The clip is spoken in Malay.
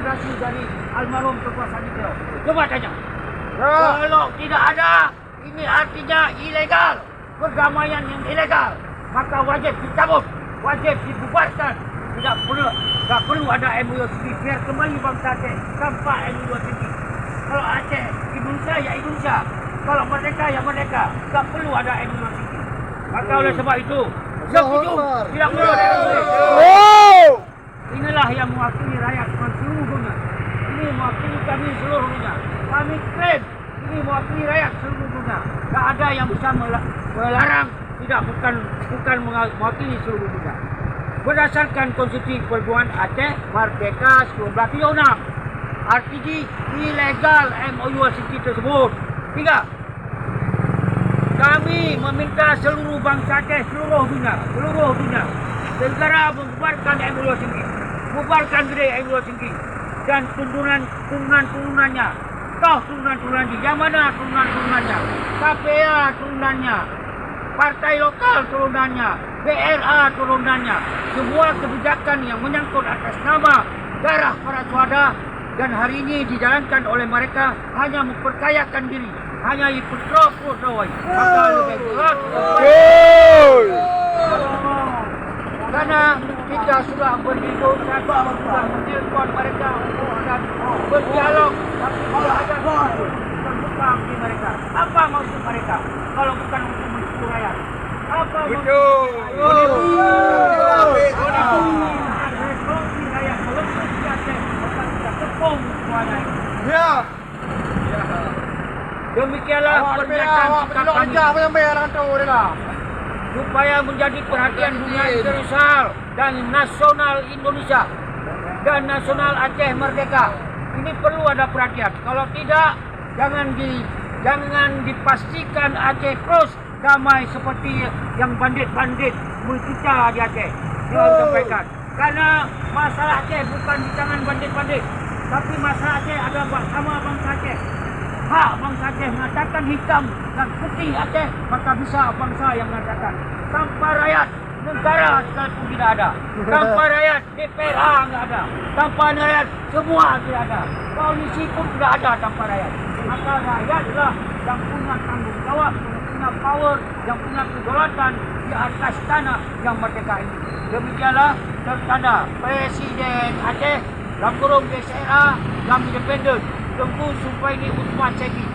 rekomendasi dari almarhum Ketua Sanitio. Coba tanya. Ya. Kalau tidak ada, ini artinya ilegal. Perdamaian yang ilegal. Maka wajib dicabut, wajib dibubarkan. Tak perlu ada MOU sendiri. Biar kembali bangsa Aceh tanpa MOU sendiri. Kalau Aceh, Indonesia ya Indonesia. Kalau merdeka ya merdeka. Tak perlu ada MOU sendiri. Maka oleh sebab itu, setuju, tidak perlu ada MOU. Inilah yang mewakili rakyat seluruh dunia. Ini mewakili kami seluruh dunia. Kami klaim ini mewakili rakyat seluruh dunia. Tak ada yang bisa melarang. Tidak, bukan mewakili seluruh dunia. Berdasarkan Konstitusi Perbuatan Aceh Merdeka 1976, RTG ilegal MOU City tersebut. 3. Kami meminta seluruh bangsa Aceh, seluruh dunia, segera membubarkan MOU City, bubarkan gerai MOU City dan turunan-turunannya. Toh turunan-turunannya, yang mana turunan-turunannya? KPA turunannya, partai lokal turunannya, BRA turunannya. Semua kebijakan yang menyangkut atas nama darah para syuhada dan hari ini dijalankan oleh mereka hanya memperkayakan diri, hanya ikut pro-pro. Maka lebih berat. Karena kita sudah berdialog, sudah menelpon mereka dan berdialog, tapi tidak ada terbuka di mereka. Apa maksud mereka kalau bukan untuk menipu rakyat? Apa maksud rakyat melempar di Aceh, maka kita tepung semuanya. Ya. Demikianlah pernyataan sikap kami supaya menjadi perhatian dunia internasional dan nasional Indonesia dan nasional Aceh Merdeka. Ini perlu ada perhatian. Kalau tidak, jangan dipastikan Aceh terus damai seperti yang bandit-bandit mencicah di Aceh. Saya sampaikan. Karena masalah Aceh bukan di tangan bandit-bandit, tapi masalah Aceh ada bersama bangsa Aceh. Hak bangsa Aceh mengatakan hitam dan putih Aceh, maka bisa bangsa yang mengatakan. Tanpa rakyat, negara sekalipun tidak ada. Tanpa rakyat, DPRA tidak ada. Tanpa rakyat, semua tidak ada. Koalisi pun tidak ada tanpa rakyat. Maka rakyatlah yang punya tanggung jawab, yang punya power, yang punya kedaulatan di atas tanah yang merdeka ini. Demikianlah tertanda Presiden Aceh, Langkurung DSRA, yang independen. Tengku Sumpaini Usman Seki.